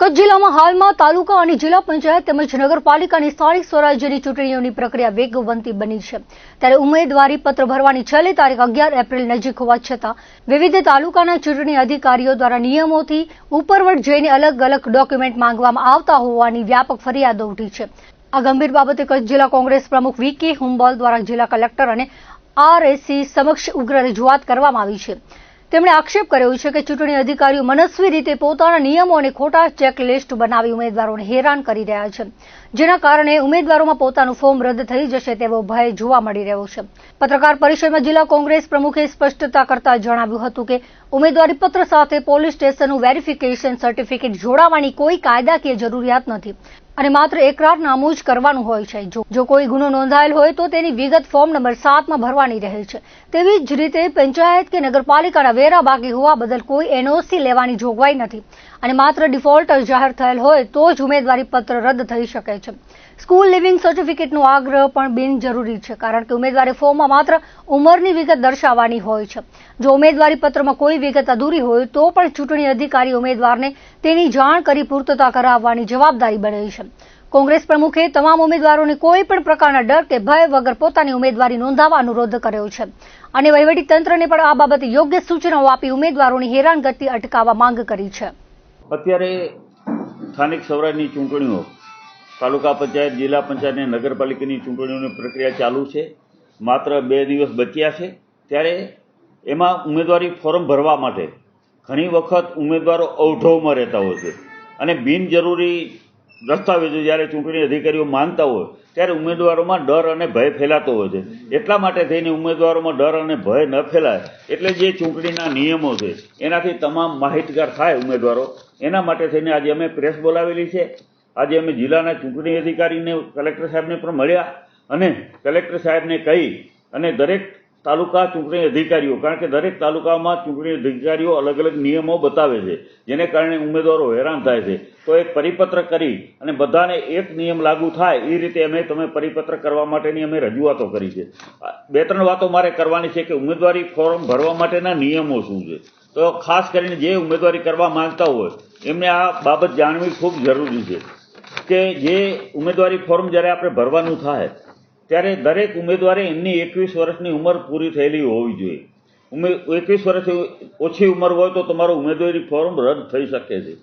કચ્છ જિલ્લામાં હાલમાં તાલુકા અને જિલ્લા પંચાયત તેમજ નગરપાલિકાની સ્થાનિક સ્વરાજ્યની ચૂંટણીઓની પ્રક્રિયા વેગવંતી બની છે। ત્યારે ઉમેદવારી પત્ર ભરવાની છેલ્લી તારીખ 11 એપ્રિલ નજીક હોવા છતાં વિવિધ તાલુકાના ચૂંટણી અધિકારીઓ દ્વારા નિયમોથી ઉપરવટ જઈને અલગ અલગ ડોક્યુમેન્ટ માંગવામાં આવતા હોવાની વ્યાપક ફરિયાદો ઉઠી છે। આ ગંભીર બાબતે કચ્છ જિલ્લા કોંગ્રેસ પ્રમુખ વી.કે. હુંબલ દ્વારા જિલ્લા કલેક્ટર અને આરએસસી સમક્ષ ઉગ્ર રજૂઆત કરવામાં આવી છે। તેમણે આક્ષેપ કર્યો છે કે ચૂંટણી અધિકારીઓ મનસ્વી રીતે પોતાના નિયમો અને ખોટા ચેકલિસ્ટ બનાવી ઉમેદવારોને હેરાન કરી રહ્યા છે, જેના કારણે ઉમેદવારોમાં પોતાનું ફોર્મ રદ થઈ જશે તેવો ભય જોવા મળી રહ્યો છે। પત્રકાર પરિષદમાં જિલ્લા કોંગ્રેસ પ્રમુખે સ્પષ્ટતા કરતા જણાવ્યું હતું કે ઉમેદવારી પત્ર સાથે પોલીસ સ્ટેશનનું વેરિફિકેશન સર્ટિફિકેટ જોડાવાની કોઈ કાયદાકીય જરૂરિયાત નથી અને માત્ર એકરારનામું જ કરવાનું હોય છે। જો કોઈ ગુનો નોંધાયેલ હોય તો તેની વિગત ફોર્મ નંબર 7માં ભરવાની રહે છે। તેવી જ રીતે પંચાયત કે નગરપાલિકાના વેરા બાકી હોવા બદલ કોઈ એનઓસી લેવાની જોગવાઈ નથી અને માત્ર ડિફોલ્ટર જાહેર થયેલ હોય તો જ ઉમેદવારી પત્ર રદ થઈ શકે છે। સ્કૂલ લિવિંગ સર્ટિફિકેટનો આગ્રહ પણ બિનજરૂરી છે, કારણ કે ઉમેદવારી ફોર્મમાં માત્ર ઉંમરની વિગત દર્શાવવાની હોય છે। જો ઉમેદવારી પત્રમાં કોઈ વિગત અધૂરી હોય તો પણ ચૂંટણી અધિકારી ઉમેદવારને તેની જાણ કરી પૂર્તતા કરાવવાની જવાબદારી બને છે। કોંગ્રેસ પ્રમુખે તમામ ઉમેદવારોને કોઈ પણ પ્રકારના ડર કે ભય વગર પોતાની ઉમેદવારી નોંધાવવા અનુરોધ કર્યો છે અને વહીવટીતંત્રને પણ આ બાબતે યોગ્ય સૂચનાઓ આપી ઉમેદવારોની હેરાનગતિ અટકાવવા માંગ કરી છે। અત્યારે સ્થાનિક સ્વરાજની ચૂંટણીઓ, તાલુકા પંચાયત, જિલ્લા પંચાયત અને નગરપાલિકાની ચૂંટણીઓની પ્રક્રિયા ચાલુ છે। માત્ર 2 દિવસ બચ્યા છે, ત્યારે એમાં ઉમેદવારી ફોર્મ ભરવા માટે ઘણી વખત ઉમેદવારો અવઢવમાં રહેતા હોય છે અને બિનજરૂરી દસ્તાવેજો જ્યારે ચૂંટણી અધિકારીઓ માંગતા હોય ત્યારે ઉમેદવારોમાં ડર અને ભય ફેલાતો હોય છે। એટલા માટે થઈને ઉમેદવારોમાં ડર અને ભય ન ફેલાય એટલે જે ચૂંટણીના નિયમો છે એનાથી તમામ માહિતગાર થાય ઉમેદવારો, એના માટે થઈને આજે અમે પ્રેસ બોલાવેલી છે। આજે અમે જિલ્લાના ચૂંટણી અધિકારીને, કલેક્ટર સાહેબને પણ મળ્યા અને કલેક્ટર સાહેબને કહી અને દરેક તાલુકા ચૂંટણી અધિકારીઓ, કારણ કે દરેક તાલુકામાં ચૂંટણી અધિકારીઓ અલગ અલગ નિયમો બતાવે છે જેને કારણે ઉમેદવારો હેરાન થાય છે, તો એક પરિપત્ર કરી અને બધાને એક નિયમ લાગુ થાય એ રીતે તમે પરિપત્ર કરવા માટેની અમે રજૂઆતો કરી છે। 2-3 વાતો મારે કરવાની છે કે ઉમેદવારી ફોર્મ ભરવા માટેના નિયમો શું છે, તો ખાસ કરીને જે ઉમેદવારી કરવા માંગતા હોય એમને આ બાબત જાણવી ખૂબ જરૂરી છે કે જે ઉમેદવારી ફોર્મ જ્યારે આપણે ભરવાનું થાય ત્યારે દરેક ઉમેદવારે એમની 21 વર્ષની ઉંમર પૂરી થયેલી હોવી જોઈએ। 21 વર્ષથી ઓછી ઉંમર હોય તો તમારું ઉમેદવારી ફોર્મ રદ થઈ શકે છે।